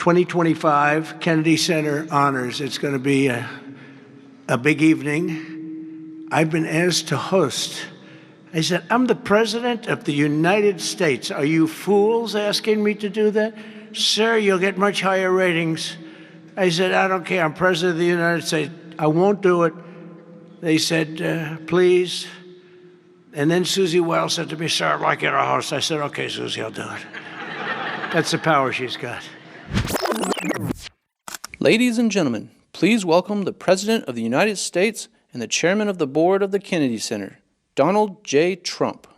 2025 Kennedy Center honors. It's going to be a big evening. I've been asked to host. I said, I'm the President of the United States. Are you fools asking me to do that? Sir, you'll get much higher ratings. I said, I don't care. I'm President of the United States. I won't do it. They said, please. And then Susie Wells said to me, sir, I'd like you to host. I said, okay, Susie, I'll do it. That's the power she's got. Ladies and gentlemen, please welcome the President of the United States and the Chairman of the Board of the Kennedy Center, Donald J. Trump.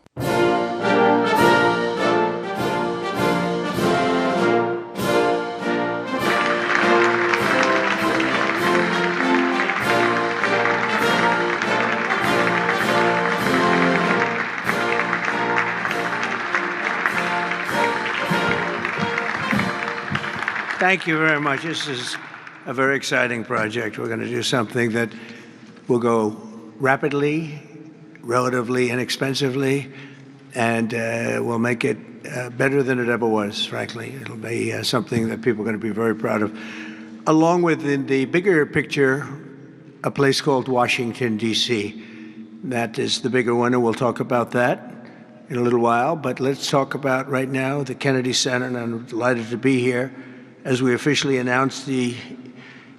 Thank you very much. This is a very exciting project. We're going to do something that will go rapidly, relatively inexpensively, and we'll make it better than it ever was, frankly. It'll be something that people are going to be very proud of. Along with, in the bigger picture, a place called Washington, D.C. That is the bigger one, and we'll talk about that in a little while. But let's talk about right now the Kennedy Center, and I'm delighted to be here as we officially announce the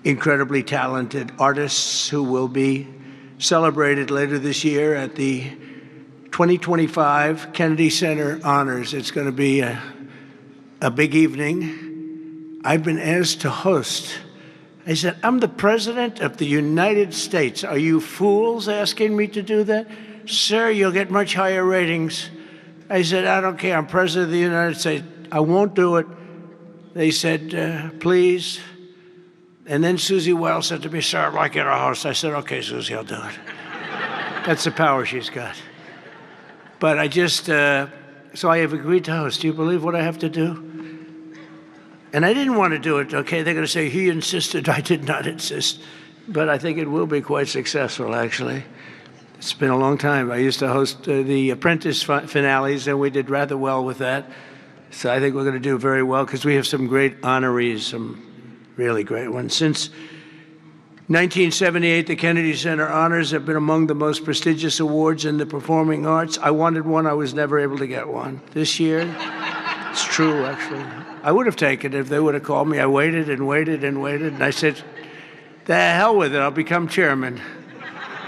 incredibly talented artists who will be celebrated later this year at the 2025 Kennedy Center honors. It's going to be a big evening. I've been asked to host. I said, I'm the President of the United States. Are you fools asking me to do that? Sir, you'll get much higher ratings. I said, I don't care. I'm President of the United States. I won't do it. They said, please. And then Susie Wells said to me, sir, I'd like you to host. I said, okay, Susie, I'll do it. That's the power she's got. But I just, so I have agreed to host. Do you believe what I have to do? And I didn't want to do it, okay? They're going to say, he insisted. I did not insist. But I think it will be quite successful, actually. It's been a long time. I used to host the Apprentice finales, and we did rather well with that. So I think we're going to do very well because we have some great honorees, some really great ones. Since 1978, the Kennedy Center honors have been among the most prestigious awards in the performing arts. I wanted one. I was never able to get one. This year, it's true, actually. I would have taken it if they would have called me. I waited and waited and waited, and I said, the hell with it. I'll become chairman,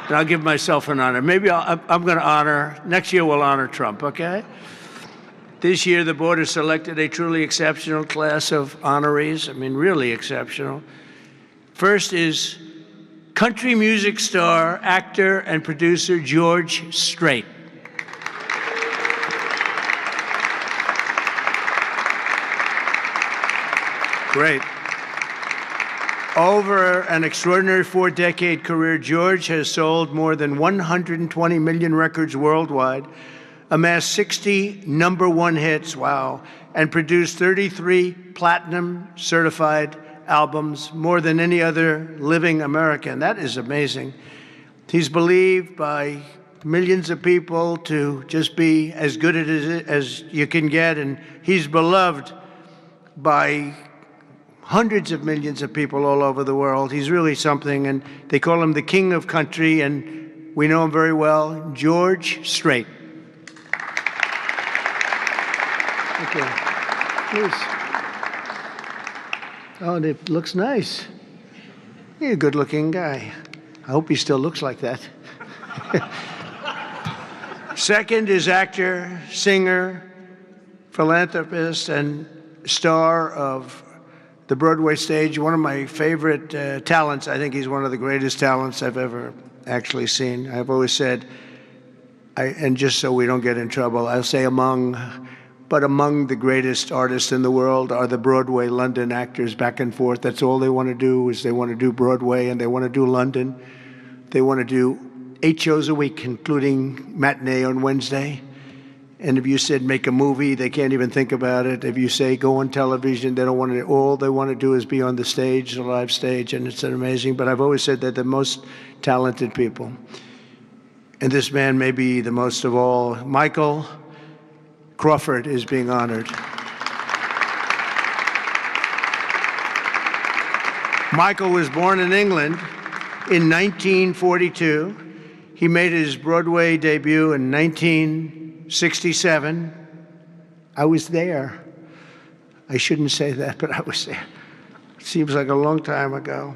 and I'll give myself an honor. Maybe I'm going to honor, next year we'll honor Trump, okay? This year, the board has selected a truly exceptional class of honorees. I mean, really exceptional. First is country music star, actor, and producer George Strait. Great. Over an extraordinary 4-decade career, George has sold more than 120 million records worldwide, amassed 60 #1 hits, wow, and produced 33 platinum certified albums, more than any other living American. That is amazing. He's believed by millions of people to just be as good as you can get, and he's beloved by hundreds of millions of people all over the world. He's really something, and they call him the king of country, and we know him very well, George Strait. Okay, please. Oh, and it looks nice. You're a good-looking guy. I hope he still looks like that. Second is actor, singer, philanthropist, and star of the Broadway stage. One of my favorite talents. I think he's one of the greatest talents I've ever actually seen. I've always said, and just so we don't get in trouble, I'll say among the greatest artists in the world are the Broadway London actors back and forth. That's all they want to do is they want to do Broadway and they want to do London. They want to do 8 shows a week, including matinee on Wednesday. And if you said make a movie, they can't even think about it. If you say go on television, they don't want to. All they want to do is be on the stage, the live stage, and it's amazing. But I've always said they're the most talented people. And this man may be the most of all. Michael Crawford is being honored. Michael was born in England in 1942. He made his Broadway debut in 1967. I was there. I shouldn't say that, but I was there. Seems like a long time ago.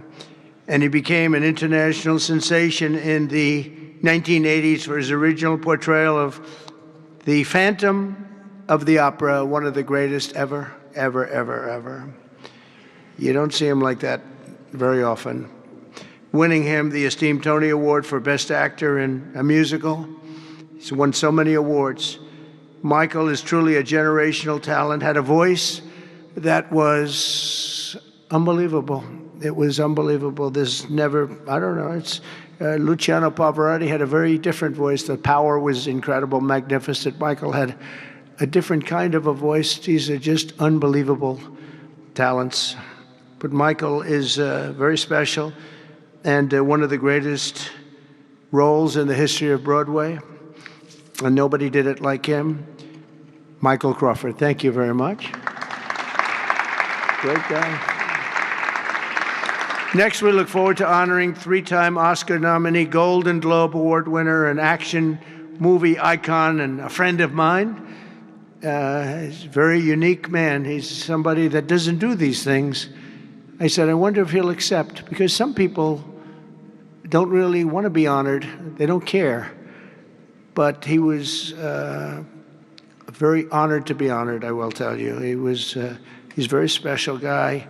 And he became an international sensation in the 1980s for his original portrayal of the Phantom of the Opera, one of the greatest ever, ever, ever, ever. You don't see him like that very often. Winning him the esteemed Tony Award for Best Actor in a Musical. He's won so many awards. Michael is truly a generational talent, had a voice that was unbelievable. It was unbelievable. There's never, I don't know, it's Luciano Pavarotti had a very different voice. The power was incredible, magnificent. Michael had a different kind of a voice. These are just unbelievable talents. But Michael is very special and one of the greatest roles in the history of Broadway. And nobody did it like him. Michael Crawford, thank you very much. Great guy. Next, we look forward to honoring three-time Oscar nominee, Golden Globe Award winner, an action movie icon, and a friend of mine. He's a very unique man. He's somebody that doesn't do these things. I said, I wonder if he'll accept, because some people don't really want to be honored. They don't care. But he was very honored to be honored, I will tell you. He's a very special guy.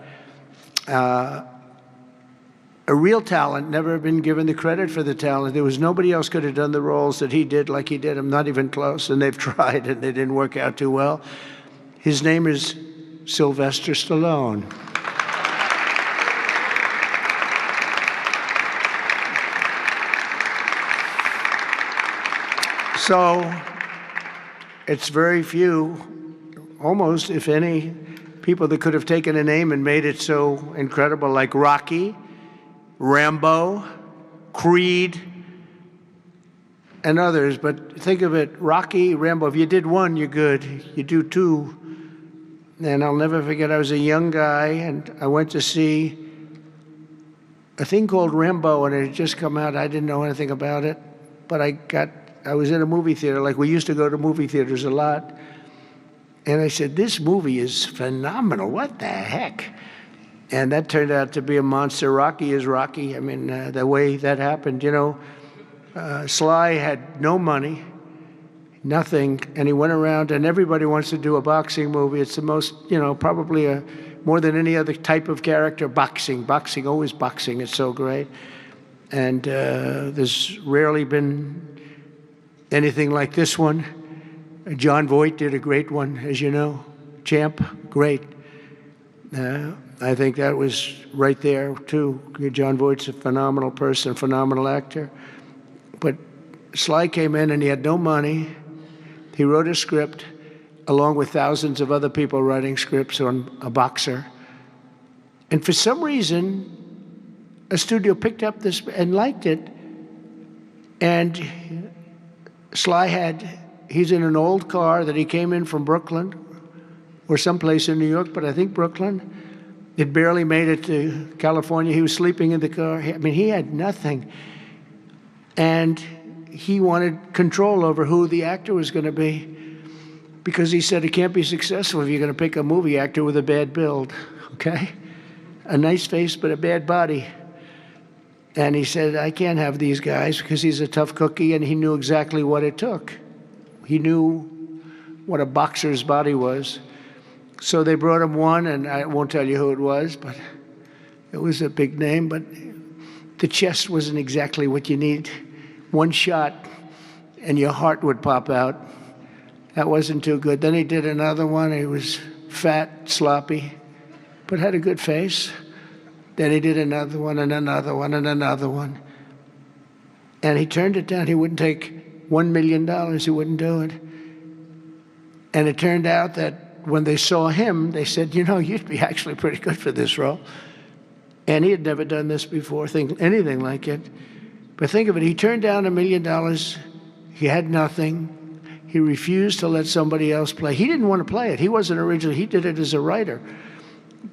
A real talent, never been given the credit for the talent. There was nobody else could have done the roles that he did like he did. I'm not even close, and they've tried, and they didn't work out too well. His name is Sylvester Stallone. So it's very few, almost, if any, people that could have taken a name and made it so incredible, like Rocky, Rambo, Creed, and others. But think of it, Rocky, Rambo, if you did one, you're good. You do two. And I'll never forget, I was a young guy, and I went to see a thing called Rambo, and it had just come out. I didn't know anything about it, but I was in a movie theater, like we used to go to movie theaters a lot. And I said, this movie is phenomenal. What the heck? And that turned out to be a monster. Rocky is Rocky. I mean, the way that happened, you know, Sly had no money, nothing, and he went around, and everybody wants to do a boxing movie. It's the most, you know, probably more than any other type of character, boxing, always boxing. It's so great. And there's rarely been anything like this one. John Voight did a great one, as you know. Champ, great. I think that was right there, too. John Voight's a phenomenal person, phenomenal actor. But Sly came in, and he had no money. He wrote a script, along with thousands of other people writing scripts on a boxer. And for some reason, a studio picked up this and liked it. And Sly he's in an old car that he came in from Brooklyn, or someplace in New York, but I think Brooklyn. It barely made it to California. He was sleeping in the car. I mean, he had nothing. And he wanted control over who the actor was going to be, because he said it can't be successful if you're going to pick a movie actor with a bad build, okay? A nice face, but a bad body. And he said, I can't have these guys, because he's a tough cookie, and he knew exactly what it took. He knew what a boxer's body was. So they brought him one, and I won't tell you who it was, but it was a big name, but the chest wasn't exactly what you need. One shot, and your heart would pop out. That wasn't too good. Then he did another one. He was fat, sloppy, but had a good face. Then he did another one, and another one, and another one. And he turned it down. He wouldn't take $1 million. He wouldn't do it. And it turned out that when they saw him, they said, you know, you'd be actually pretty good for this role. And he had never done this before, anything like it. But think of it, he turned down $1 million. He had nothing. He refused to let somebody else play. He didn't want to play it. He wasn't originally, he did it as a writer.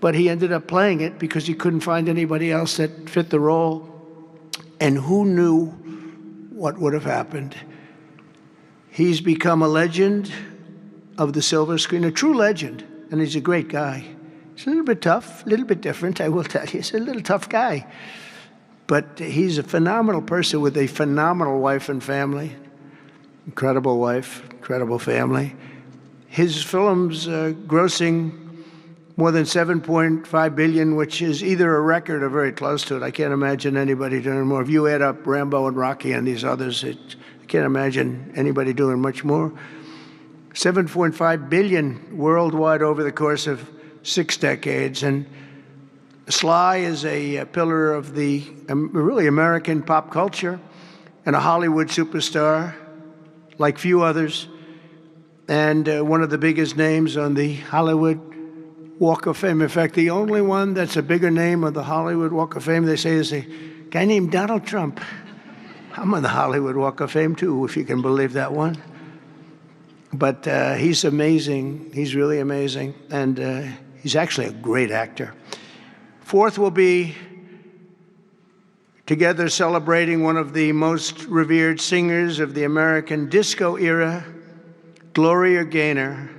but he ended up playing it because he couldn't find anybody else that fit the role. And who knew what would have happened? He's become a legend of the silver screen, a true legend, and he's a great guy. He's a little bit tough, a little bit different, I will tell you. He's a little tough guy. But he's a phenomenal person with a phenomenal wife and family. Incredible wife, incredible family. His film's grossing more than $7.5 billion, which is either a record or very close to it. I can't imagine anybody doing more. If you add up Rambo and Rocky and these others, I can't imagine anybody doing much more. $7.5 billion worldwide over the course of 6 decades. And Sly is a pillar of the really American pop culture and a Hollywood superstar like few others, and one of the biggest names on the Hollywood Walk of Fame. In fact, the only one that's a bigger name on the Hollywood Walk of Fame, they say, is a guy named Donald Trump. I'm on the Hollywood Walk of Fame, too, if you can believe that one. But he's amazing. He's really amazing. And he's actually a great actor. Fourth will be together celebrating one of the most revered singers of the American disco era, Gloria Gaynor.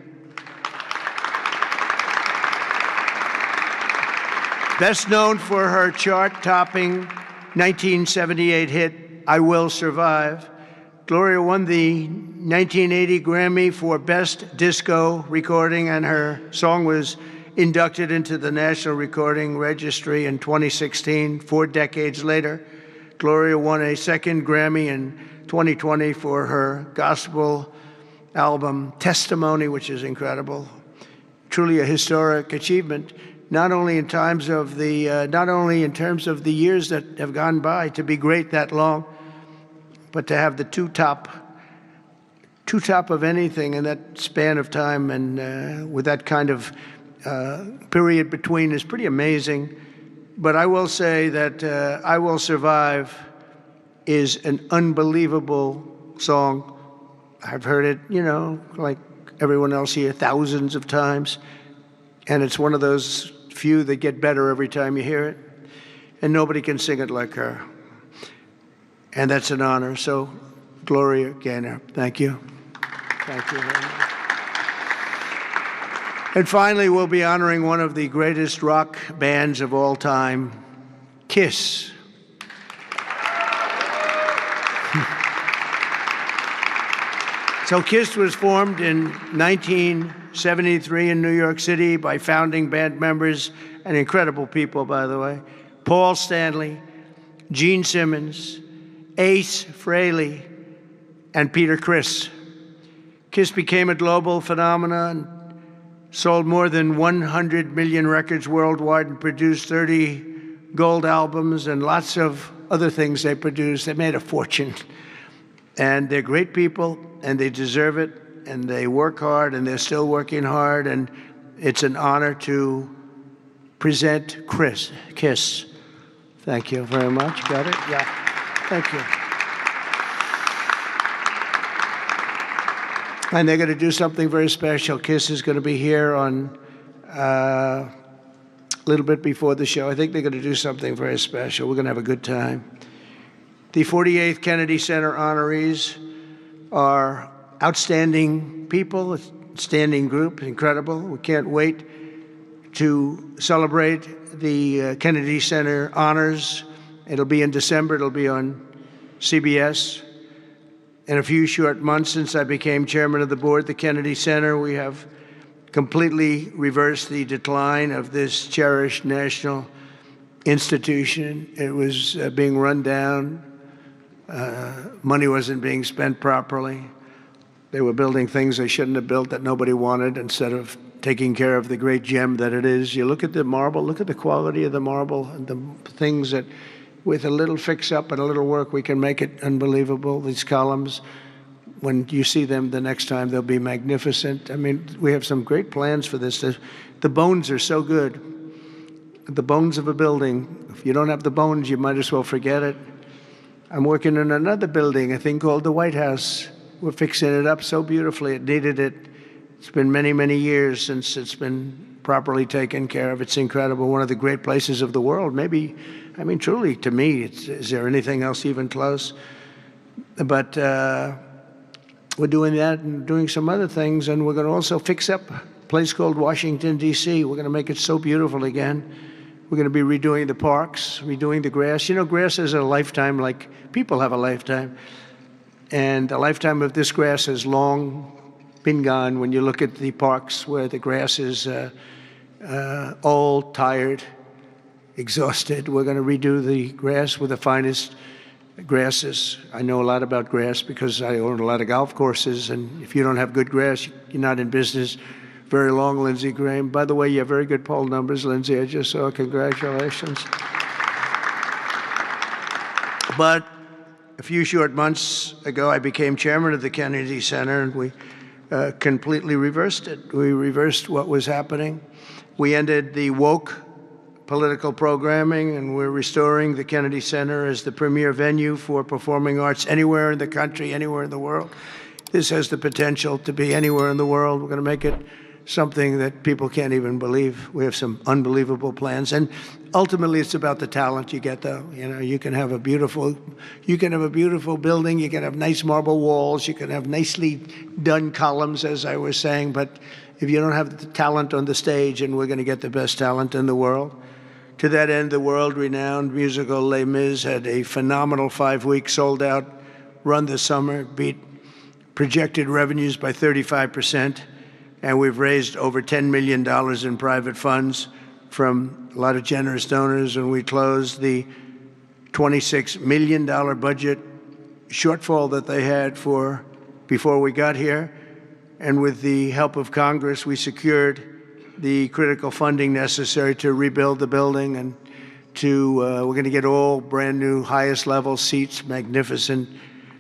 Best known for her chart-topping 1978 hit, I Will Survive. Gloria won the 1980 Grammy for Best Disco Recording, and her song was inducted into the National Recording Registry in 2016. 4 decades later, Gloria won a second Grammy in 2020 for her gospel album, Testimony, which is incredible. Truly a historic achievement, not only in terms of the years that have gone by to be great that long, but to have the two top of anything in that span of time, and with that kind of period between, is pretty amazing. But I will say that I Will Survive is an unbelievable song. I've heard it, like everyone else here, thousands of times. And it's one of those few that get better every time you hear it. And nobody can sing it like her. And that's an honor. So, Gloria Gaynor, thank you. Thank you very much. And finally, we'll be honoring one of the greatest rock bands of all time, Kiss. So Kiss was formed in 1973 in New York City by founding band members, and incredible people, by the way, Paul Stanley, Gene Simmons, Ace Frehley, and Peter Criss. Kiss became a global phenomenon, sold more than 100 million records worldwide, and produced 30 gold albums and lots of other things they produced. They made a fortune. And they're great people, and they deserve it, and they work hard, and they're still working hard, and it's an honor to present Kiss. Thank you very much. Got it? Yeah. Thank you. And they're going to do something very special. Kiss is going to be here on a little bit before the show. I think they're going to do something very special. We're going to have a good time. The 48th Kennedy Center honorees are outstanding people, a standing group, incredible. We can't wait to celebrate the Kennedy Center honors. It'll be in December. It'll be on CBS. In a few short months since I became chairman of the board at the Kennedy Center, we have completely reversed the decline of this cherished national institution. It was being run down. Money wasn't being spent properly. They were building things they shouldn't have built that nobody wanted, instead of taking care of the great gem that it is. You look at the marble, look at the quality of the marble, and the things that, with a little fix-up and a little work, we can make it unbelievable. These columns, when you see them the next time, they'll be magnificent. I mean, we have some great plans for this. The bones are so good. The bones of a building. If you don't have the bones, you might as well forget it. I'm working on another building, a thing called the White House. We're fixing it up so beautifully. It needed it. It's been many, many years since it's been properly taken care of. It's incredible. One of the great places of the world. Maybe, I mean, truly, to me, is there anything else even close? But we're doing that and doing some other things, and we're going to also fix up a place called Washington, D.C. We're going to make it so beautiful again. We're going to be redoing the parks, redoing the grass. You know, grass is a lifetime, like people have a lifetime. And the lifetime of this grass has long been gone. When you look at the parks where the grass is old, tired, exhausted, we're going to redo the grass with the finest grasses. I know a lot about grass because I own a lot of golf courses, and if you don't have good grass, you're not in business very long, Lindsey Graham. By the way, you have very good poll numbers, Lindsey. I just saw. Congratulations. But a few short months ago, I became chairman of the Kennedy Center, and we completely reversed it. We reversed what was happening. We ended the woke political programming, and we're restoring the Kennedy Center as the premier venue for performing arts anywhere in the country, anywhere in the world. This has the potential to be anywhere in the world. We're going to make it something that people can't even believe. We have some unbelievable plans, and ultimately it's about the talent you get, though. You know, you can have a beautiful building, you can have nice marble walls, you can have nicely done columns, as I was saying, but if you don't have the talent on the stage, and we're going to get the best talent in the world. To that end, the world-renowned musical Les Mis had a phenomenal 5-week sold-out run this summer, beat projected revenues by 35%, and we've raised over $10 million in private funds from a lot of generous donors, and we closed the $26 million budget shortfall that they had for before we got here. And with the help of Congress, we secured the critical funding necessary to rebuild the building, and we're going to get all brand new, highest level seats, magnificent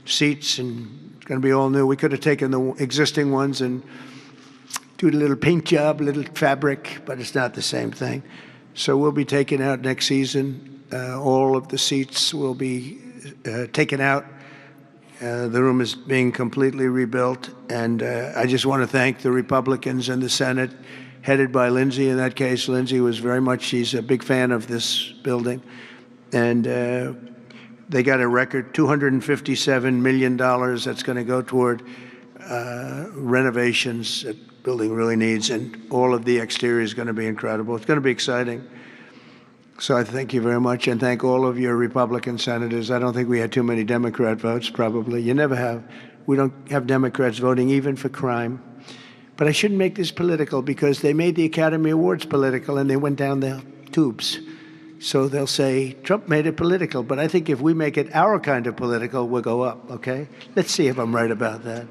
seats, and it's going to be all new. We could have taken the existing ones and do a little paint job, a little fabric, but it's not the same thing. So we'll be taking out next season. All of the seats will be taken out. The room is being completely rebuilt, and I just want to thank the Republicans in the Senate, headed by Lindsey. In that case, Lindsey was she's a big fan of this building, and they got a record $257 million that's going to go toward renovations that the building really needs, and all of the exterior is going to be incredible. It's going to be exciting. So I thank you very much, and thank all of your Republican senators. I don't think we had too many Democrat votes, probably. You never have. We don't have Democrats voting even for crime. But I shouldn't make this political, because they made the Academy Awards political and they went down the tubes. So they'll say, Trump made it political. But I think if we make it our kind of political, we'll go up, okay? Let's see if I'm right about that.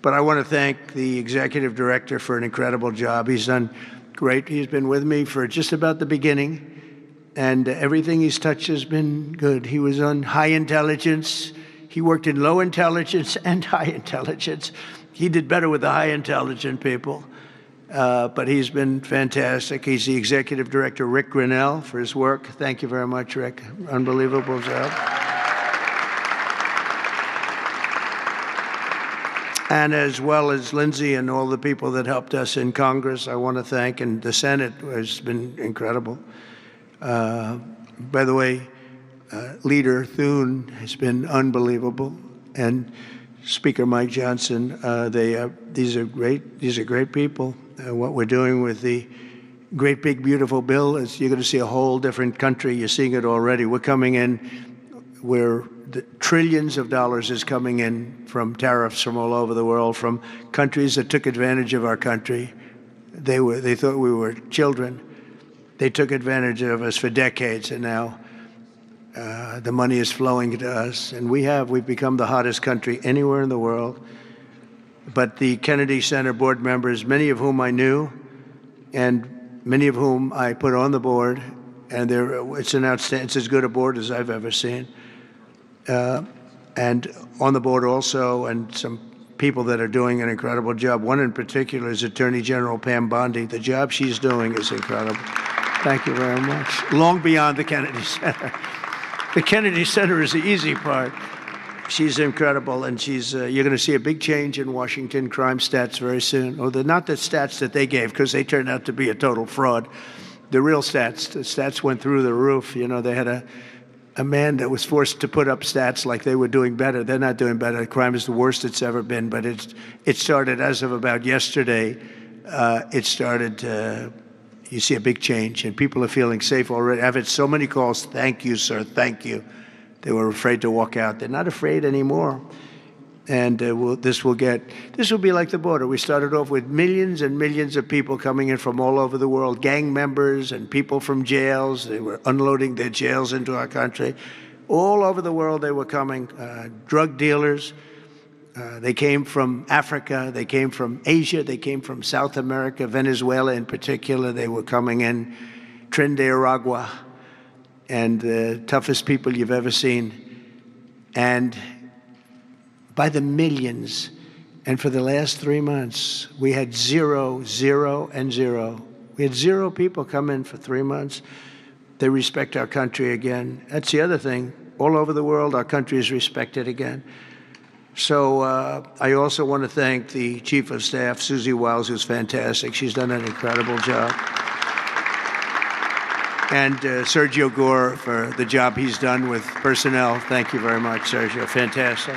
But I want to thank the executive director for an incredible job. He's done great. He's been with me for just about the beginning, and everything he's touched has been good. He was on high intelligence. He worked in low intelligence and high intelligence. He did better with the high intelligent people, but he's been fantastic. He's the executive director, Rick Grinnell, for his work. Thank you very much, Rick. Unbelievable job. And as well as Lindsey and all the people that helped us in Congress, I want to thank, and the Senate has been incredible. By the way, Leader Thune has been unbelievable, and Speaker Mike Johnson. These are great people. What we're doing with the great big beautiful bill is you're going to see a whole different country. You're seeing it already. We're coming in where the trillions of dollars is coming in from tariffs from all over the world, from countries that took advantage of our country. They thought we were children. They took advantage of us for decades, and now the money is flowing to us, and we've become the hottest country anywhere in the world. But the Kennedy Center board members, many of whom I knew, and many of whom I put on the board, and it's as good a board as I've ever seen. And on the board also, and some people that are doing an incredible job. One in particular is Attorney General Pam Bondi. The job she's doing is incredible. Thank you very much. Long beyond the Kennedy Center. The Kennedy Center is the easy part. She's incredible, and you're going to see a big change in Washington crime stats very soon. Or not the stats that they gave, because they turned out to be a total fraud. The real stats, the stats went through the roof. You know, they had a man that was forced to put up stats like they were doing better. They're not doing better. Crime is the worst it's ever been, but it started as of about yesterday. You see a big change, and people are feeling safe already. I've had so many calls. Thank you, sir. Thank you. They were afraid to walk out. They're not afraid anymore. And this will be like the border. We started off with millions and millions of people coming in from all over the world, gang members and people from jails. They were unloading their jails into our country. All over the world they were coming, drug dealers. They came from Africa. They came from Asia. They came from South America, Venezuela in particular. They were coming in, Trinidad, and the toughest people you've ever seen. And by the millions. And for the last 3 months, we had 0, 0, and 0. We had 0 people come in for 3 months. They respect our country again. That's the other thing. All over the world, our country is respected again. So I also want to thank the Chief of Staff, Susie Wiles, who's fantastic. She's done an incredible job. And Sergio Gore for the job he's done with personnel. Thank you very much, Sergio. Fantastic.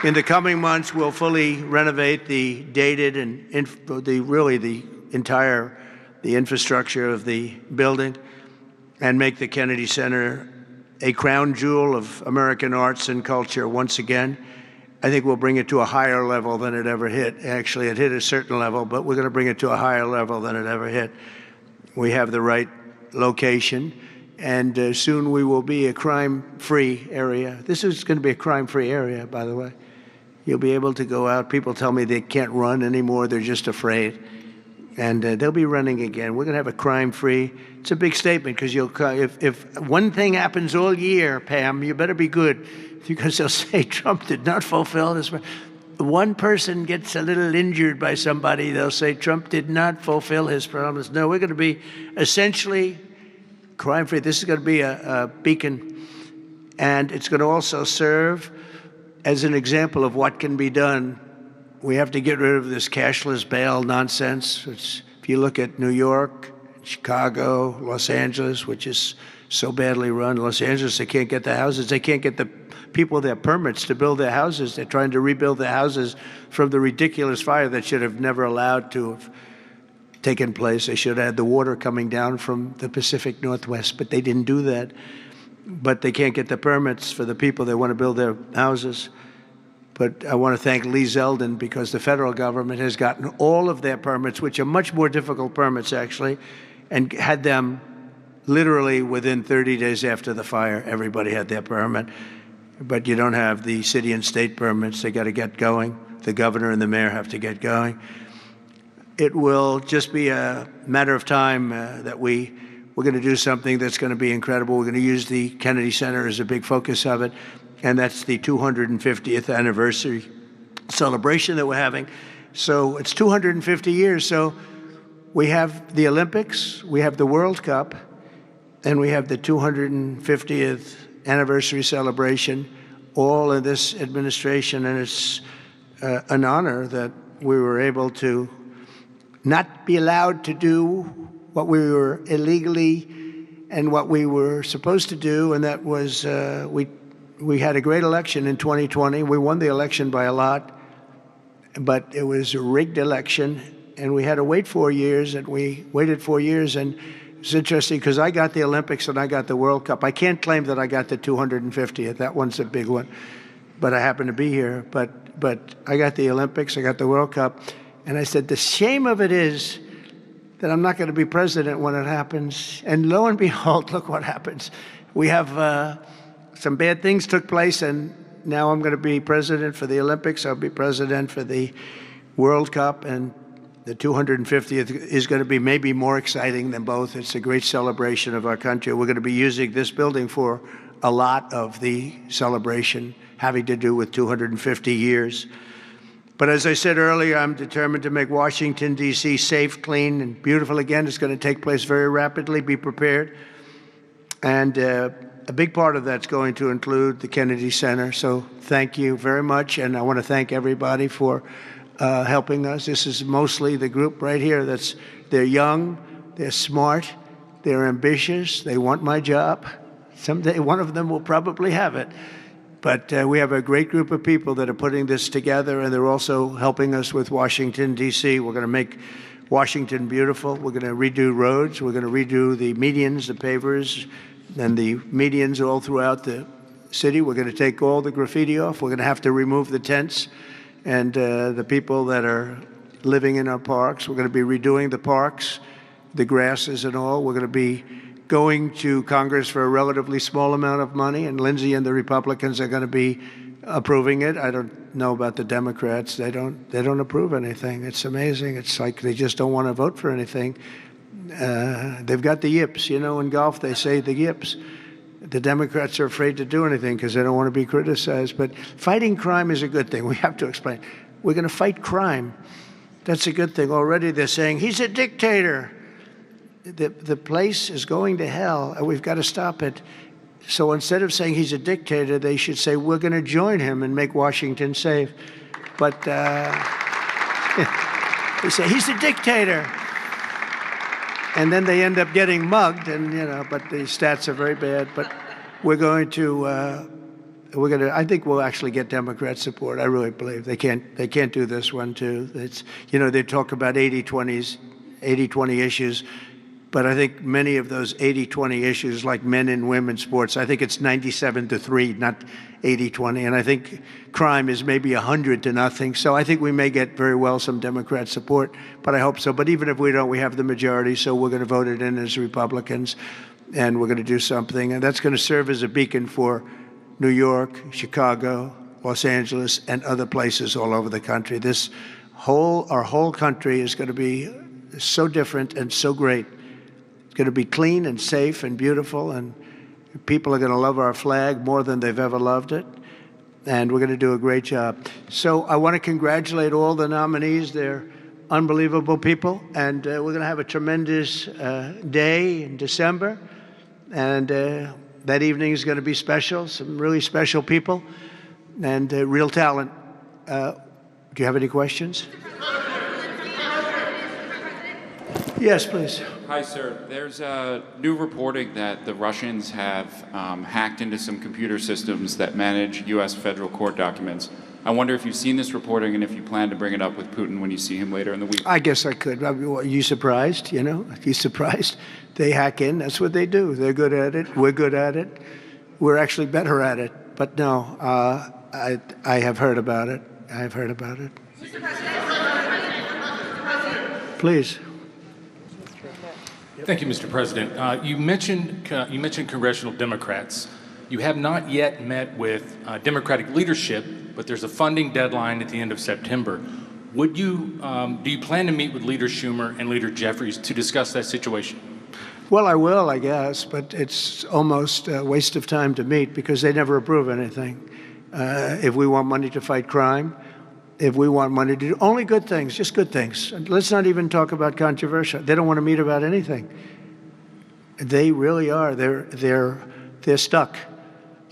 In the coming months, we'll fully renovate the dated and the infrastructure of the building and make the Kennedy Center a crown jewel of American arts and culture once again. I think we'll bring it to a higher level than it ever hit. Actually, it hit a certain level, but we're going to bring it to a higher level than it ever hit. We have the right location, and soon we will be a crime-free area. This is going to be a crime-free area, by the way. You'll be able to go out. People tell me they can't run anymore. They're just afraid. And they'll be running again. We're going to have a crime-free. It's a big statement because if one thing happens all year, Pam, you better be good, because they'll say Trump did not fulfill this. One person gets a little injured by somebody, they'll say Trump did not fulfill his promise. No, we're going to be essentially crime-free. This is going to be a beacon, and it's going to also serve as an example of what can be done. We have to get rid of this cashless bail nonsense. If you look at New York, Chicago, Los Angeles, which is so badly run. Los Angeles, they can't get the houses. They can't get the people their permits to build their houses. They're trying to rebuild their houses from the ridiculous fire that should have never allowed to have taken place. They should have had the water coming down from the Pacific Northwest, but they didn't do that. But they can't get the permits for the people that want to build their houses. But I want to thank Lee Zeldin, because the federal government has gotten all of their permits, which are much more difficult permits, actually, and had them literally within 30 days after the fire. Everybody had their permit. But you don't have the city and state permits. They got to get going. The governor and the mayor have to get going. It will just be a matter of time that we're going to do something that's going to be incredible. We're going to use the Kennedy Center as a big focus of it, and that's the 250th anniversary celebration that we're having. So it's 250 years. So we have the Olympics, we have the World Cup, and we have the 250th anniversary celebration, all in this administration, and it's an honor that we were able to not be allowed to do what we were illegally and what we were supposed to do, and that was we had a great election in 2020. We won the election by a lot, but it was a rigged election, and we had to wait 4 years, and we waited 4 years, and it's interesting because I got the Olympics and I got the World Cup. I can't claim that I got the 250th. That one's a big one, but I happen to be here. But I got the Olympics, I got the World Cup, and I said the shame of it is that I'm not going to be president when it happens. And lo and behold, look what happens. We have some bad things took place, and now I'm going to be president for the Olympics. I'll be president for the World Cup, and the 250th is going to be maybe more exciting than both. It's a great celebration of our country. We're going to be using this building for a lot of the celebration having to do with 250 years. But as I said earlier, I'm determined to make Washington, D.C. safe, clean, and beautiful again. It's going to take place very rapidly. Be prepared. And a big part of that's going to include the Kennedy Center. So thank you very much, and I want to thank everybody for helping us. This is mostly the group right here they're young, they're smart, they're ambitious, they want my job. Someday one of them will probably have it. But we have a great group of people that are putting this together, and they're also helping us with Washington, D.C. We're going to make Washington beautiful. We're going to redo roads. We're going to redo the medians, the pavers, and the medians all throughout the city. We're going to take all the graffiti off. We're going to have to remove the tents and the people that are living in our parks. We're going to be redoing the parks, the grasses and all. We're going to be going to Congress for a relatively small amount of money, and Lindsey and the Republicans are going to be approving it. I don't know about the Democrats. They don't approve anything. It's amazing. It's like they just don't want to vote for anything. They've got the yips. You know, in golf they say the yips. The Democrats are afraid to do anything because they don't want to be criticized. But fighting crime is a good thing. We have to explain. We're going to fight crime. That's a good thing. Already they're saying, he's a dictator. The place is going to hell, and we've got to stop it. So instead of saying he's a dictator, they should say, we're going to join him and make Washington safe. But they say, he's a dictator. And then they end up getting mugged, and but the stats are very bad. But we're going to, I think we'll actually get Democrat support. I really believe they can't do this one too. It's, they talk about 80-20 issues. But I think many of those 80-20 issues, like men and women's sports, I think it's 97-3, not 80-20. And I think crime is maybe 100-0. So I think we may get very well some Democrat support, but I hope so. But even if we don't, we have the majority, so we're going to vote it in as Republicans, and we're going to do something. And that's going to serve as a beacon for New York, Chicago, Los Angeles, and other places all over the country. Our whole country is going to be so different and so great. Going to be clean and safe and beautiful, and people are going to love our flag more than they've ever loved it, and we're going to do a great job. So I want to congratulate all the nominees. They're unbelievable people, and we're going to have a tremendous day in December, and that evening is going to be special, some really special people and real talent. Do you have any questions? Yes, please. Hi, sir. There's new reporting that the Russians have hacked into some computer systems that manage U.S. federal court documents. I wonder if you've seen this reporting and if you plan to bring it up with Putin when you see him later in the week. I guess I could. Are you surprised? Are you surprised? They hack in. That's what they do. They're good at it. We're good at it. We're actually better at it. But no, I have heard about it. I have heard about it. Mr. President. Please. Thank you, Mr. President. You mentioned congressional Democrats. You have not yet met with Democratic leadership, but there's a funding deadline at the end of September. Do you plan to meet with Leader Schumer and Leader Jeffries to discuss that situation? Well, I will, I guess, but it's almost a waste of time to meet because they never approve anything. If we want money to fight crime, if we want money to do only good things, just good things. Let's not even talk about controversial. They don't want to meet about anything. They really are. They're stuck.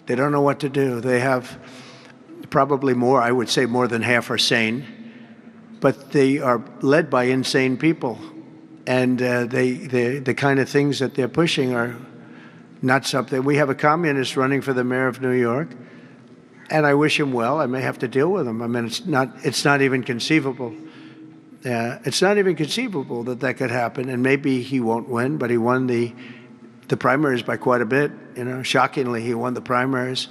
They don't know what to do. They have probably more, I would say more than half are sane, but they are led by insane people. And the kind of things that they're pushing are not something. We have a communist running for the mayor of New York. And I wish him well. I may have to deal with him. I mean, it's not even conceivable. It's not even conceivable that could happen. And maybe he won't win, but he won the primaries by quite a bit. Shockingly, he won the primaries.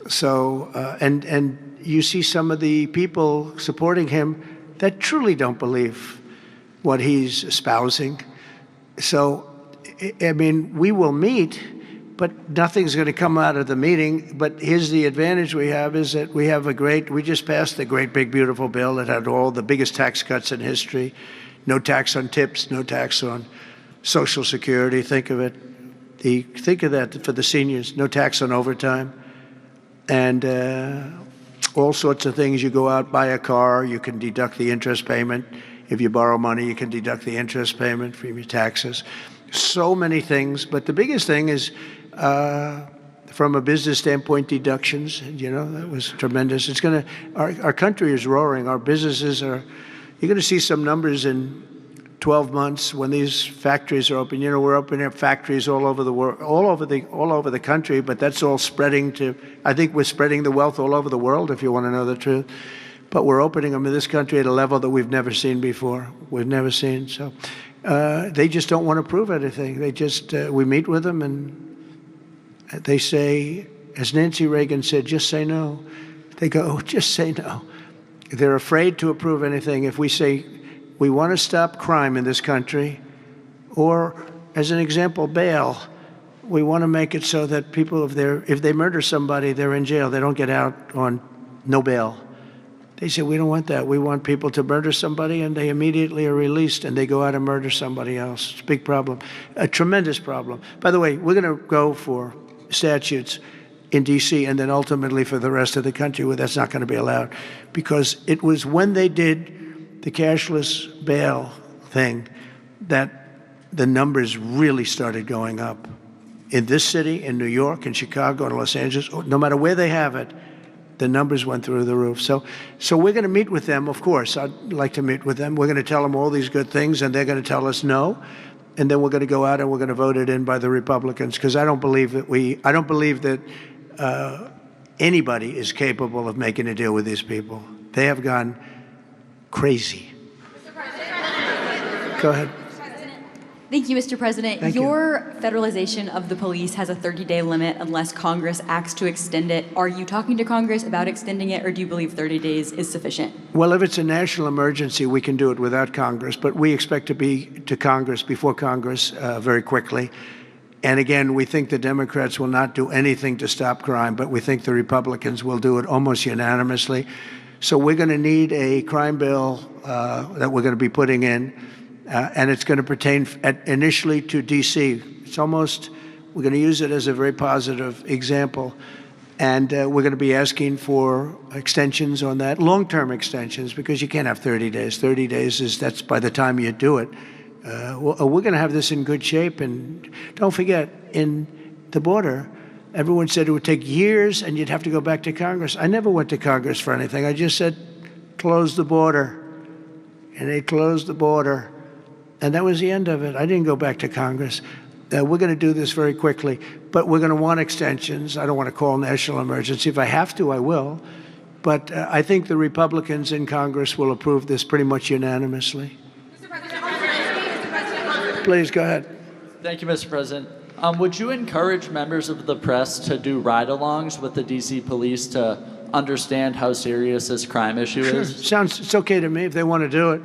So, and you see some of the people supporting him that truly don't believe what he's espousing. So, I mean, we will meet, but nothing's going to come out of the meeting. But here's the advantage we have is that we just passed the great big beautiful bill that had all the biggest tax cuts in history. No tax on tips, no tax on Social Security. Think of it. Think of that for the seniors. No tax on overtime. And all sorts of things. You go out, buy a car, you can deduct the interest payment. If you borrow money, you can deduct the interest payment from your taxes. So many things. But the biggest thing is from a business standpoint, deductions, that was tremendous. It's going to, our country is roaring. Our businesses are, you're going to see some numbers in 12 months when these factories are open. We're opening up factories all over the world, all over the country, but that's all spreading to, I think we're spreading the wealth all over the world, if you want to know the truth. But we're opening them in this country at a level that we've never seen before. We've never seen. So they just don't want to prove anything. They just, we meet with them and they say, as Nancy Reagan said, just say no. They go, oh, just say no. They're afraid to approve anything. If we say, we want to stop crime in this country, or, as an example, bail, we want to make it so that people, if they murder somebody, they're in jail. They don't get out on no bail. They say, we don't want that. We want people to murder somebody, and they immediately are released, and they go out and murder somebody else. It's a big problem, a tremendous problem. By the way, we're going to go for statutes in D.C. and then ultimately for the rest of the country where that's not going to be allowed, because it was when they did the cashless bail thing that the numbers really started going up. In this city, in New York, in Chicago, in Los Angeles, no matter where they have it, the numbers went through the roof. So we're going to meet with them, of course. I'd like to meet with them. We're going to tell them all these good things, and they're going to tell us no. And then we're going to go out and we're going to vote it in by the Republicans, because I don't believe that anybody is capable of making a deal with these people. They have gone crazy. Go ahead. Thank you, Mr. President. Thank you. Your federalization of the police has a 30-day limit unless Congress acts to extend it. Are you talking to Congress about extending it, or do you believe 30 days is sufficient? Well, if it's a national emergency, we can do it without Congress, but we expect to be to Congress, before Congress, very quickly. And again, we think the Democrats will not do anything to stop crime, but we think the Republicans will do it almost unanimously. So we're going to need a crime bill that we're going to be putting in. And it's going to pertain initially to D.C. We're going to use it as a very positive example. And we're going to be asking for extensions on that, long-term extensions, because you can't have 30 days. 30 days that's by the time you do it. We're going to have this in good shape. And don't forget, in the border, everyone said it would take years and you'd have to go back to Congress. I never went to Congress for anything. I just said, close the border. And they closed the border. And that was the end of it. I didn't go back to Congress. We're going to do this very quickly, but we're going to want extensions. I don't want to call national emergency. If I have to, I will. But I think the Republicans in Congress will approve this pretty much unanimously. Mr. President. Please, go ahead. Thank you, Mr. President. Would you encourage members of the press to do ride-alongs with the D.C. police to understand how serious this crime issue is? Sure, it's okay to me if they want to do it.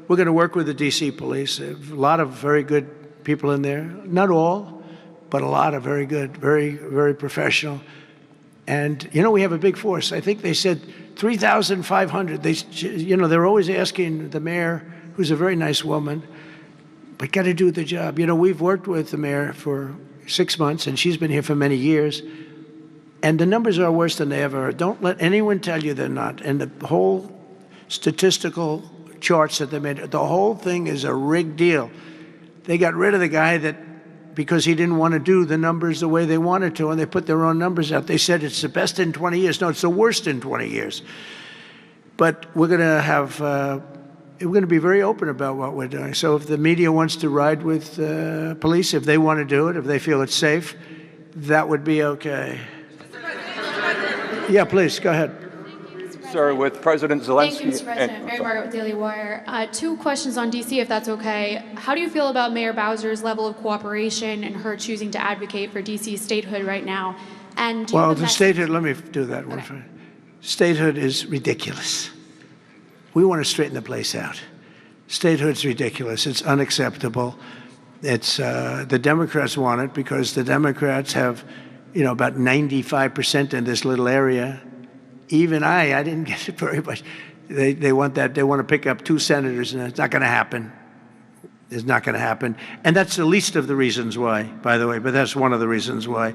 We're going to work with the D.C. police. A lot of very good people in there. Not all, but a lot of very good, very, very professional. And, we have a big force. I think they said 3,500. They're always asking the mayor, who's a very nice woman, but got to do the job. We've worked with the mayor for 6 months, and she's been here for many years. And the numbers are worse than they ever are. Don't let anyone tell you they're not. And the whole statistical charts that they made, the whole thing is a rigged deal. They got rid of the guy because he didn't want to do the numbers the way they wanted to, and they put their own numbers out. They said it's the best in 20 years. No, it's the worst in 20 years. But we're going to be very open about what we're doing. So if the media wants to ride with police, if they want to do it, if they feel it's safe, that would be okay. Yeah, please, go ahead. Sir, with President Zelensky. Thank you, Mr. President. Mary Margaret with Daily Wire. 2 questions on D.C., if that's okay. How do you feel about Mayor Bowser's level of cooperation and her choosing to advocate for D.C. statehood right now? And well, the statehood, let me do that one. Okay. Statehood is ridiculous. We want to straighten the place out. Statehood's ridiculous. It's unacceptable. It's the Democrats want it because the Democrats have, about 95% in this little area. Even I didn't get it very much. They want that. They want to pick up 2 senators, and it's not going to happen. It's not going to happen. And that's the least of the reasons why, by the way, but that's one of the reasons why.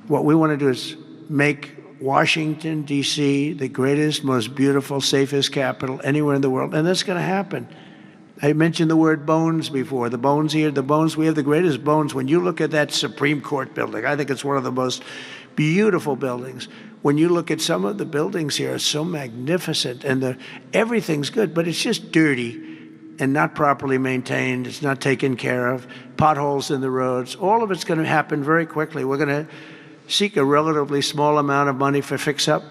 What we want to do is make Washington, D.C., the greatest, most beautiful, safest capital anywhere in the world, and that's going to happen. I mentioned the word bones before. The bones here, the bones, we have the greatest bones. When you look at that Supreme Court building, I think it's one of the most beautiful buildings. When you look at some of the buildings here, it's so magnificent, and everything's good, but it's just dirty and not properly maintained. It's not taken care of. Potholes in the roads. All of it's going to happen very quickly. We're going to seek a relatively small amount of money for fix-up,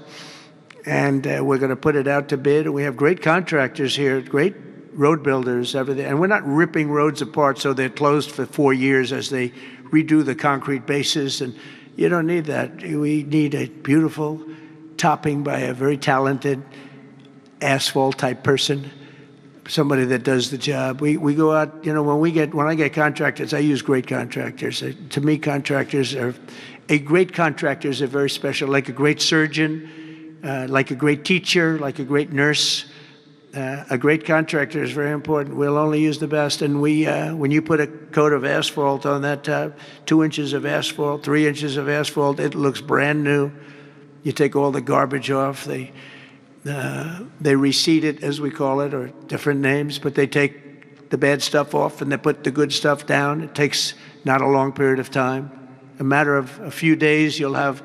and we're going to put it out to bid. And we have great contractors here, great road builders, everything. And we're not ripping roads apart so they're closed for 4 years as they redo the concrete bases. And you don't need that. We need a beautiful topping by a very talented asphalt-type person, somebody that does the job. We go out, you know, when I get contractors, I use great contractors. To me, a great contractor is very special, like a great surgeon, like a great teacher, like a great nurse. A great contractor is very important. We'll only use the best. And when you put a coat of asphalt on that 2 inches of asphalt, 3 inches of asphalt, it looks brand new. You take all the garbage off. They reseed it, as we call it, or different names, but they take the bad stuff off and they put the good stuff down. It takes not a long period of time. A matter of a few days, you'll have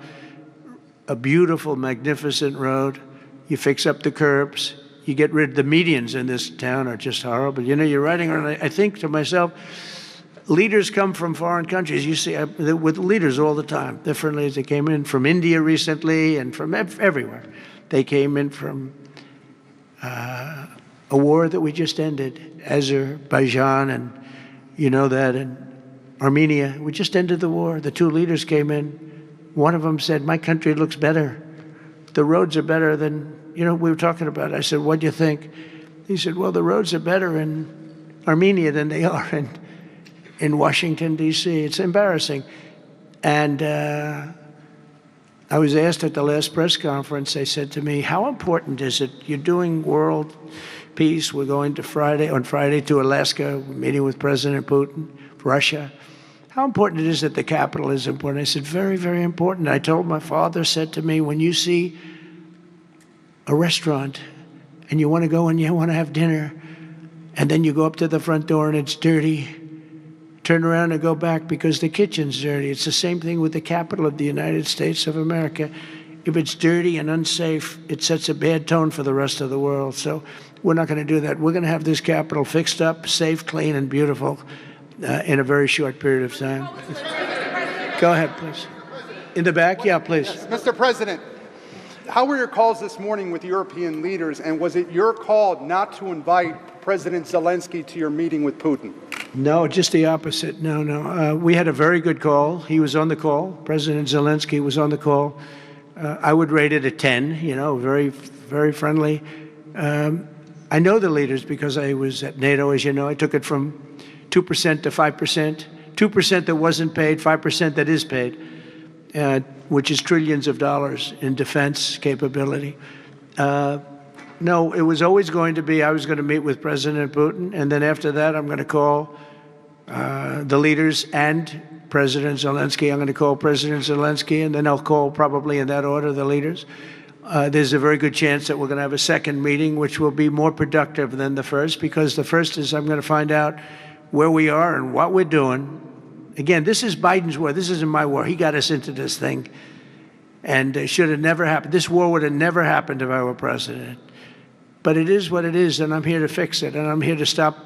a beautiful, magnificent road. You fix up the curbs. You get rid of the medians in this town are just horrible. You know, you're riding around, I think to myself, leaders come from foreign countries. You see, with leaders all the time, different leaders. They came in from India recently and from everywhere. They came in from a war that we just ended, Azerbaijan, and you know that, and Armenia. We just ended the war. The two leaders came in. One of them said, "My country looks better. The roads are better than, you know, we were talking about it." I said, "What do you think?" He said, "Well, the roads are better in Armenia than they are in Washington, D.C. It's embarrassing." And I was asked at the last press conference, they said to me, "How important is it? You're doing world peace. We're going to on Friday to Alaska, meeting with President Putin, Russia. How important it is that the capital is important?" I said, "Very, very important." I told my father, said to me, "When you see a restaurant and you want to go and you want to have dinner, and then you go up to the front door and it's dirty, turn around and go back because the kitchen's dirty." It's the same thing with the capital of the United States of America. If it's dirty and unsafe, it sets a bad tone for the rest of the world. So we're not going to do that. We're going to have this capital fixed up, safe, clean, and beautiful in a very short period of time. Go ahead, please. In the back? Yeah, please. Yes, Mr. President, how were your calls this morning with European leaders, and was it your call not to invite President Zelensky to your meeting with Putin? No, just the opposite. No. We had a very good call. He was on the call. President Zelensky was on the call. I would rate it a 10, you know, very, very friendly. I know the leaders because I was at NATO, as you know. I took it from 2% to 5%, 2% that wasn't paid, 5% that is paid, which is trillions of dollars in defense capability. No, it was always going to be, I was going to meet with President Putin, and then after that, I'm going to call the leaders and President Zelensky. I'm going to call President Zelensky, and then I'll call, probably in that order, the leaders. There's a very good chance that we're going to have a second meeting, which will be more productive than the first, because the first is I'm going to find out where we are and what we're doing. Again, this is Biden's war. This isn't my war. He got us into this thing, and it should have never happened. This war would have never happened if I were president. But it is what it is, and I'm here to fix it, and I'm here to stop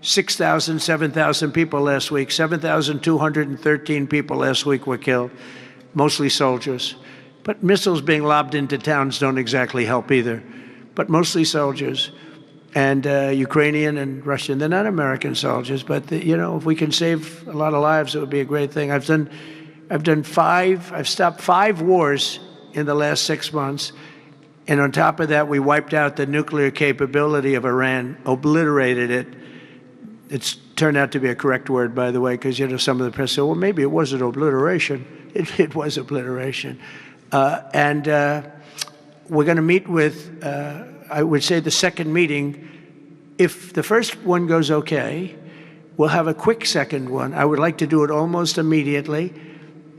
6,000, 7,000 people last week. 7,213 people last week were killed, mostly soldiers. But missiles being lobbed into towns don't exactly help either, but mostly soldiers. And Ukrainian and Russian, they're not American soldiers, but you know, if we can save a lot of lives, it would be a great thing. I've stopped 5 wars in the last 6 months. And on top of that, we wiped out the nuclear capability of Iran, obliterated it. It's turned out to be a correct word, by the way, because, you know, some of the press said, well, maybe it wasn't obliteration. It was obliteration. And we're going to meet with, I would say, the second meeting. If the first one goes okay, we'll have a quick second one. I would like to do it almost immediately.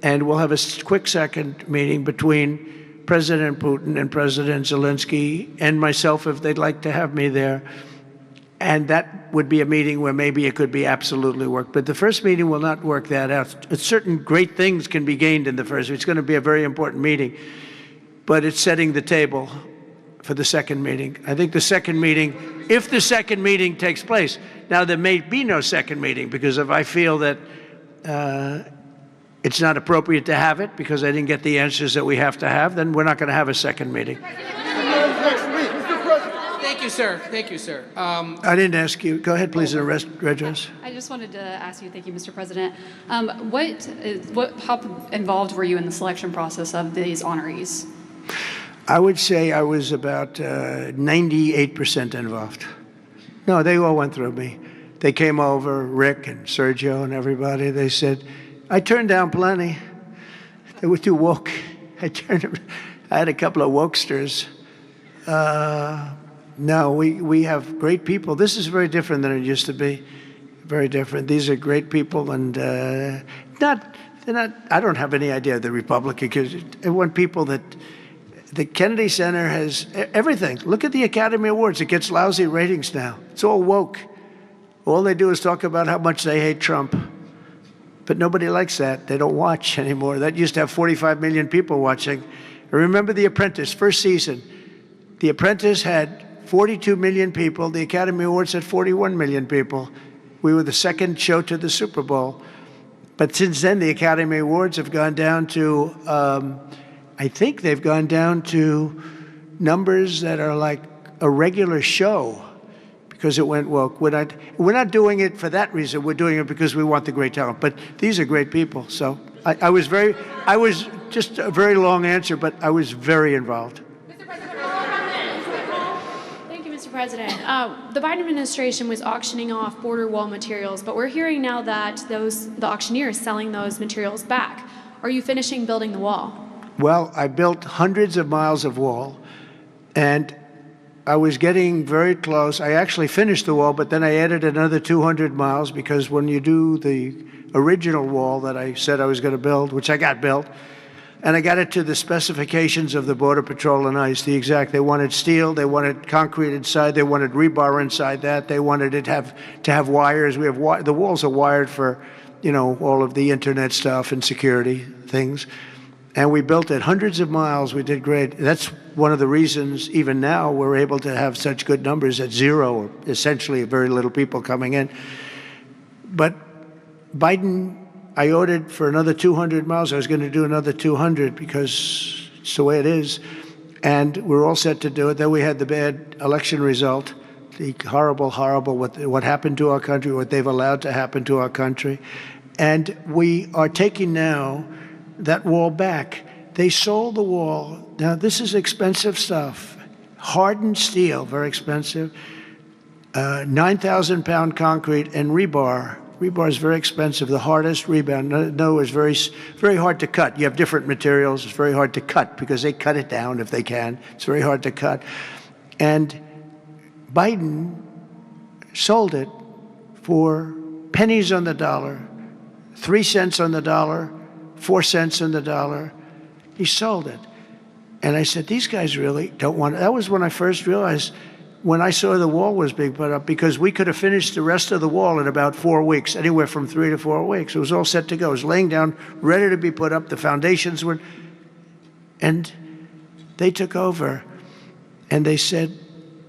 And we'll have a quick second meeting between President Putin and President Zelensky and myself, if they'd like to have me there. And that would be a meeting where maybe it could be absolutely work. But the first meeting will not work that out. Certain great things can be gained in the first. It's going to be a very important meeting. But it's setting the table for the second meeting. I think the second meeting, if the second meeting takes place, now there may be no second meeting, because if I feel that it's not appropriate to have it because I didn't get the answers that we have to have, then we're not going to have a second meeting. Thank you, sir. Thank you, sir. I didn't ask you. Go ahead, please, Redress. I just wanted to ask you, thank you, Mr. President. How involved were you in the selection process of these honorees? I would say I was about 98% involved. No, they all went through me. They came over, Rick and Sergio and everybody. They said, I turned down plenty. They were too woke. I had a couple of wokesters. No, we have great people. This is very different than it used to be. Very different. These are great people, and they're not. I don't have any idea of the Republican, because I want people that. The Kennedy Center has everything. Look at the Academy Awards. It gets lousy ratings now. It's all woke. All they do is talk about how much they hate Trump. But nobody likes that. They don't watch anymore. That used to have 45 million people watching. I remember The Apprentice, first season. The Apprentice had 42 million people. The Academy Awards had 41 million people. We were the second show to the Super Bowl. But since then, the Academy Awards have gone down to, I think they've gone down to numbers that are like a regular show, because it went woke. We're not doing it for that reason. We're doing it because we want the great talent. But these are great people. So I was just a very long answer, but I was very involved. Thank you, Mr. President. The Biden administration was auctioning off border wall materials, but we're hearing now that the auctioneer is selling those materials back. Are you finishing building the wall? Well, I built hundreds of miles of wall, and I was getting very close. I actually finished the wall, but then I added another 200 miles, because when you do the original wall that I said I was going to build, which I got built, and I got it to the specifications of the Border Patrol and ICE, the exact. They wanted steel, they wanted concrete inside, they wanted rebar inside that, they wanted it to have wires. We have the walls are wired for, all of the internet stuff and security things. And we built it hundreds of miles. We did great. That's one of the reasons, even now, we're able to have such good numbers at zero, or essentially very little people coming in. But Biden, I ordered for another 200 miles. I was going to do another 200 because it's the way it is. And we're all set to do it. Then we had the bad election result, the horrible, what happened to our country, what they've allowed to happen to our country. And we are taking now that wall back. They sold the wall. Now, this is expensive stuff. Hardened steel, very expensive. 9,000-pound concrete and rebar. Rebar is very expensive, the hardest rebar. No, it's very hard to cut. You have different materials. It's very hard to cut because they cut it down if they can. It's very hard to cut. And Biden sold it for pennies on the dollar, 3 cents on the dollar, 4 cents on the dollar. He sold it. And I said, these guys really don't want it. That was when I first realized, when I saw the wall was being put up, because we could have finished the rest of the wall in about 4 weeks, anywhere from 3 to 4 weeks. It was all set to go. It was laying down, ready to be put up. The foundations were, and they took over, and they said,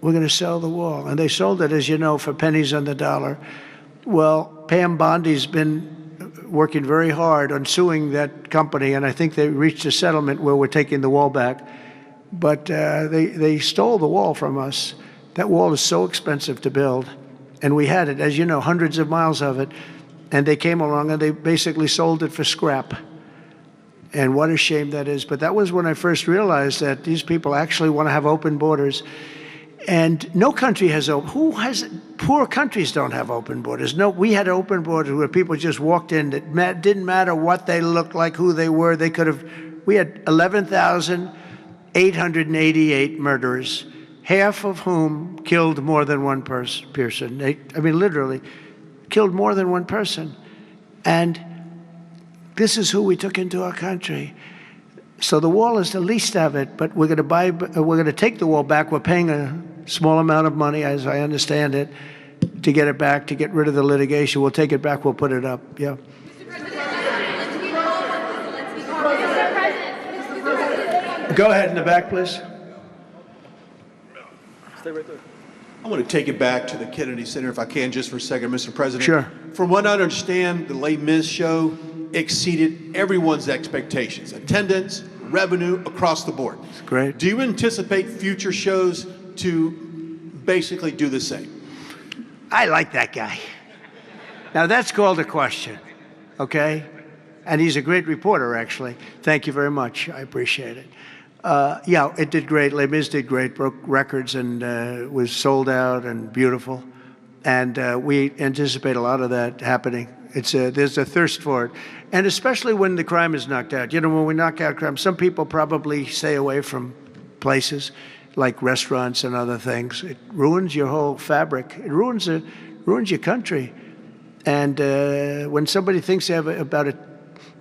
we're going to sell the wall. And they sold it, as you know, for pennies on the dollar. Well, Pam Bondi's been working very hard on suing that company, and I think they reached a settlement where we're taking the wall back. But they stole the wall from us. That wall is so expensive to build, and we had it, as you know, hundreds of miles of it, and they came along and they basically sold it for scrap. And what a shame that is. But that was when I first realized that these people actually want to have open borders. And no country has poor countries don't have open borders. No, we had open borders where people just walked in. It didn't matter what they looked like, who they were. We had 11,888 murderers, half of whom killed more than one person. Literally killed more than one person. And this is who we took into our country. So the wall is the least of it, but we're going to take the wall back. We're paying a small amount of money, as I understand it, to get it back, to get rid of the litigation. We'll take it back. We'll put it up. Yeah. Go ahead in the back, please. Stay right there. I want to take it back to the Kennedy Center, if I can, just for a second, Mr. President. Sure. From what I understand, the Les Mis show exceeded everyone's expectations. Attendance, revenue, across the board. That's great. Do you anticipate future shows to basically do the same? I like that guy. Now, that's called a question, okay? And he's a great reporter, actually. Thank you very much. I appreciate it. Yeah, it did great. Les Mis did great, broke records, and was sold out and beautiful. And we anticipate a lot of that happening. There's a thirst for it. And especially when the crime is knocked out. You know, when we knock out crime, some people probably stay away from places like restaurants and other things. It ruins your whole fabric. It ruins your country. And when somebody thinks they have about a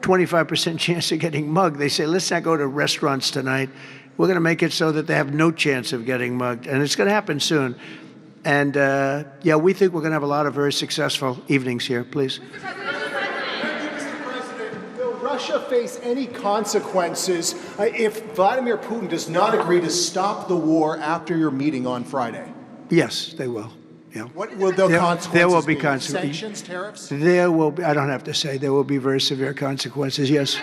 25% chance of getting mugged, they say, let's not go to restaurants tonight. We're going to make it so that they have no chance of getting mugged. And it's going to happen soon. And yeah, we think we're going to have a lot of very successful evenings here. Please. Mr. President, will Russia face any consequences if Vladimir Putin does not agree to stop the war after your meeting on Friday? Yes, they will. Yeah. What will the consequences there will be be? consequences. Sanctions, tariffs? There will be, I don't have to say, there will be very severe consequences, yes.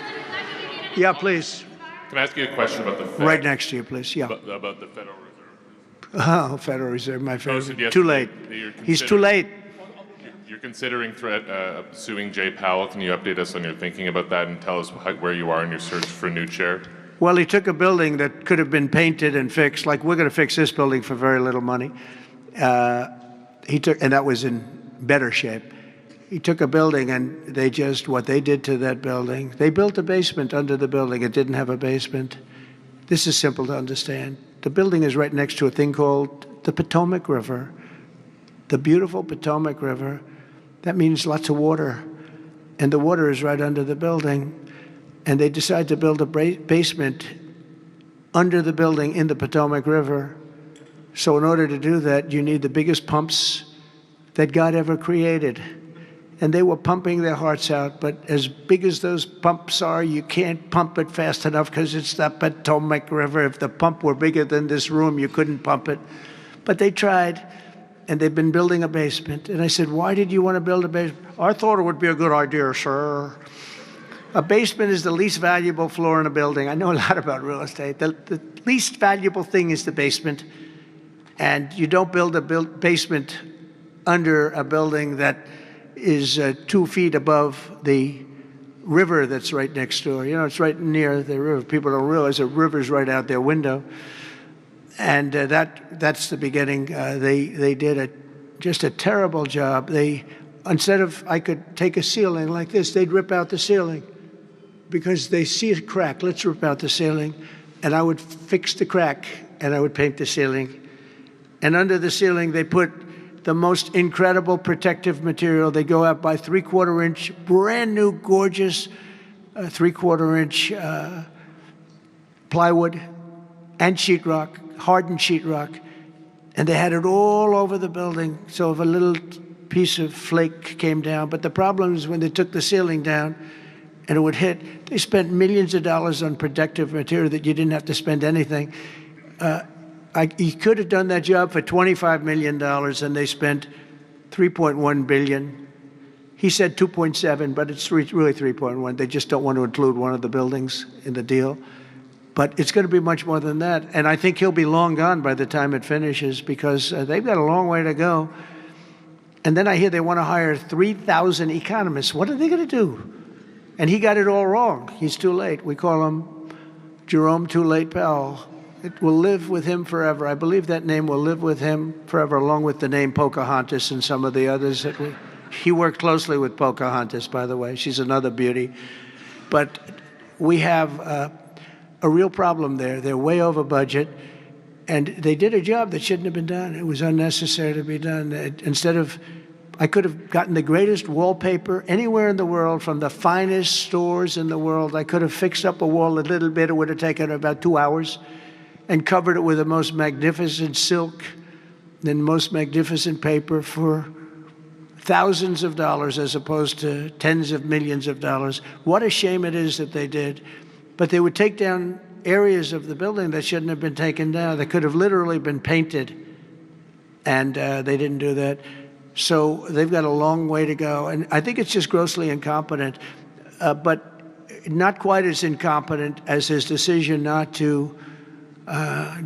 Yeah, please. Can I ask you a question about the Fed? Right next to you, please, yeah. About the Federal Reserve. Oh, Federal Reserve, my favorite. Too late. He's too late. You're considering suing Jay Powell. Can you update us on your thinking about that and tell us where you are in your search for a new chair? Well, he took a building that could have been painted and fixed, like we're going to fix this building for very little money. And that was in better shape. He took a building and what they did to that building, they built a basement under the building. It didn't have a basement. This is simple to understand. The building is right next to a thing called the Potomac River, the beautiful Potomac River. That means lots of water. And the water is right under the building. And they decide to build a basement under the building in the Potomac River. So in order to do that, you need the biggest pumps that God ever created. And they were pumping their hearts out, but as big as those pumps are, you can't pump it fast enough because it's the Potomac River. If the pump were bigger than this room, you couldn't pump it. But they tried, and they've been building a basement. And I said, why did you want to build a basement? I thought it would be a good idea, sir. A basement is the least valuable floor in a building. I know a lot about real estate. The least valuable thing is the basement. And you don't build a basement under a building that is 2 feet above the river that's right next door. You know, it's right near the river. People don't realize the river's right out their window. And that's the beginning. They did just a terrible job. Instead of, I could take a ceiling like this, they'd rip out the ceiling because they see a crack. Let's rip out the ceiling. And I would fix the crack and I would paint the ceiling. And under the ceiling, they put the most incredible protective material. They go out by 3/4 inch, brand new, gorgeous 3/4 inch plywood and sheetrock, hardened sheetrock. And they had it all over the building. So if a little piece of flake came down, but the problem is when they took the ceiling down and it would hit, they spent millions of dollars on protective material that you didn't have to spend anything. He could have done that job for $25 million, and they spent $3.1 billion. He said 2.7, but it's really 3.1. They just don't want to include one of the buildings in the deal. But it's going to be much more than that. And I think he'll be long gone by the time it finishes because they've got a long way to go. And then I hear they want to hire 3,000 economists. What are they going to do? And he got it all wrong. He's too late. We call him Jerome Too Late Powell. It will live with him forever. I believe that name will live with him forever, along with the name Pocahontas and some of the others. He worked closely with Pocahontas, by the way. She's another beauty. But we have a real problem there. They're way over budget. And they did a job that shouldn't have been done. It was unnecessary to be done. I could have gotten the greatest wallpaper anywhere in the world from the finest stores in the world. I could have fixed up a wall a little bit. It would have taken about 2 hours. And covered it with the most magnificent silk and most magnificent paper for thousands of dollars as opposed to tens of millions of dollars. What a shame it is that they did. But they would take down areas of the building that shouldn't have been taken down. They could have literally been painted, and they didn't do that. So they've got a long way to go. And I think it's just grossly incompetent, but not quite as incompetent as his decision not to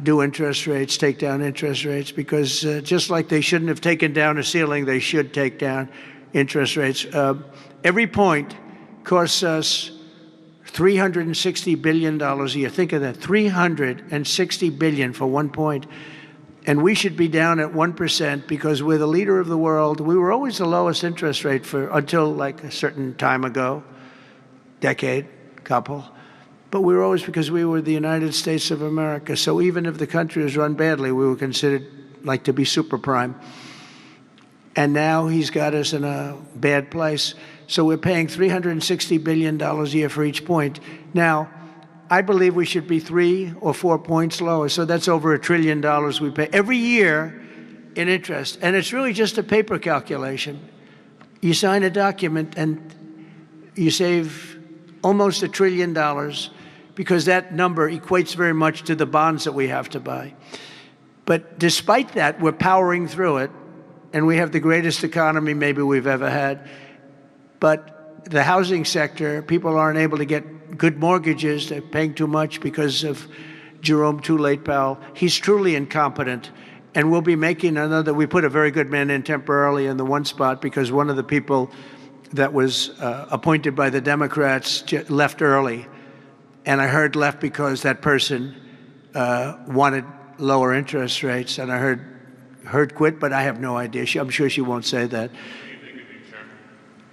do interest rates, take down interest rates, because just like they shouldn't have taken down a ceiling, they should take down interest rates. Every point costs us $360 billion a year. Think of that, $360 billion for 1 point. And we should be down at 1% because we're the leader of the world. We were always the lowest interest rate until like a certain time ago, decade, couple. But we were always, because we were the United States of America. So even if the country was run badly, we were considered like to be super prime. And now he's got us in a bad place. So we're paying $360 billion a year for each point. Now, I believe we should be 3 or 4 points lower. So that's over $1 trillion we pay every year in interest. And it's really just a paper calculation. You sign a document and you save almost $1 trillion because that number equates very much to the bonds that we have to buy. But despite that, we're powering through it, and we have the greatest economy maybe we've ever had. But the housing sector, people aren't able to get good mortgages. They're paying too much because of Jerome Too Late Powell. He's truly incompetent. And we'll be making another. We put a very good man in temporarily in the one spot because one of the people that was appointed by the Democrats left early. And I heard left because that person wanted lower interest rates. And I heard quit, but I have no idea. I'm sure she won't say that.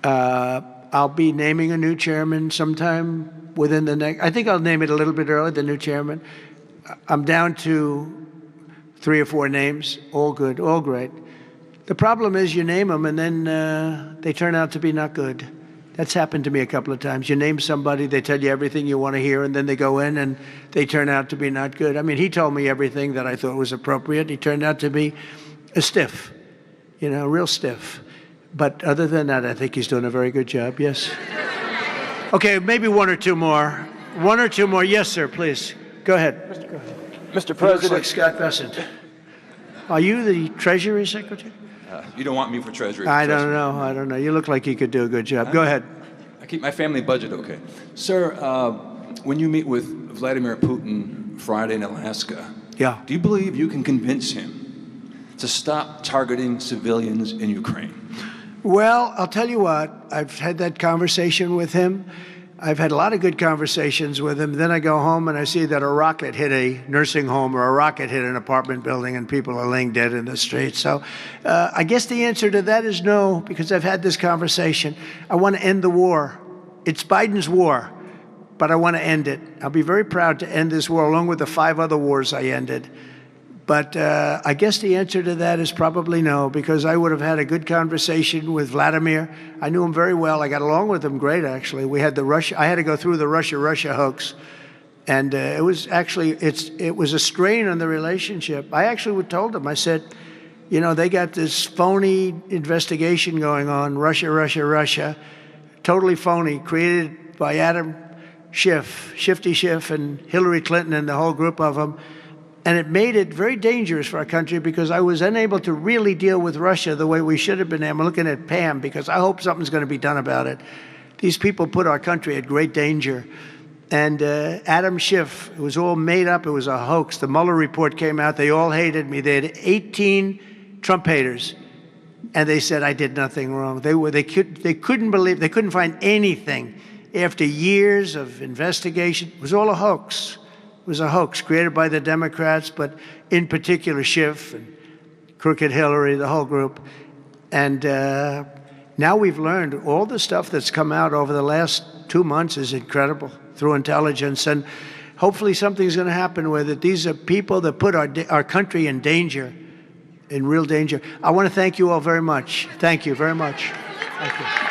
I'll be naming a new chairman sometime within the next. I think I'll name it a little bit early, the new chairman. I'm down to 3 or 4 names, all good, all great. The problem is you name them and then they turn out to be not good. That's happened to me a couple of times. You name somebody, they tell you everything you want to hear, and then they go in and they turn out to be not good. I mean, he told me everything that I thought was appropriate. He turned out to be a stiff, real stiff. But other than that, I think he's doing a very good job, yes. Okay, maybe 1 or 2 more. 1 or 2 more. Yes, sir, please. Go ahead. Mr. President. Looks like Scott Bessent. Are you the Treasury Secretary? You don't want me for Treasury. I don't know. You look like you could do a good job. Go ahead. I keep my family budget okay. Sir, when you meet with Vladimir Putin Friday in Alaska, yeah, do you believe you can convince him to stop targeting civilians in Ukraine? Well, I'll tell you what. I've had that conversation with him. I've had a lot of good conversations with him. Then I go home and I see that a rocket hit a nursing home or a rocket hit an apartment building and people are laying dead in the street. So I guess the answer to that is no, because I've had this conversation. I want to end the war. It's Biden's war, but I want to end it. I'll be very proud to end this war along with the 5 other wars I ended. But I guess the answer to that is probably no, because I would have had a good conversation with Vladimir. I knew him very well. I got along with him great, actually. We had I had to go through the Russia hoax, and it was actually it was a strain on the relationship. I actually told him, I said, they got this phony investigation going on, Russia, totally phony, created by Adam Schiff, Shifty Schiff, and Hillary Clinton and the whole group of them. And it made it very dangerous for our country because I was unable to really deal with Russia the way we should have been. I'm looking at Pam because I hope something's going to be done about it. These people put our country at great danger. And Adam Schiff, it was all made up. It was a hoax. The Mueller report came out. They all hated me. They had 18 Trump haters. And they said I did nothing wrong. They couldn't believe, they couldn't find anything. After years of investigation, it was all a hoax. It was a hoax created by the Democrats, but in particular Schiff and Crooked Hillary, the whole group. And now we've learned all the stuff that's come out over the last 2 months is incredible through intelligence. And hopefully something's going to happen with it. These are people that put our country in danger, in real danger. I want to thank you all very much. Thank you very much. Thank you.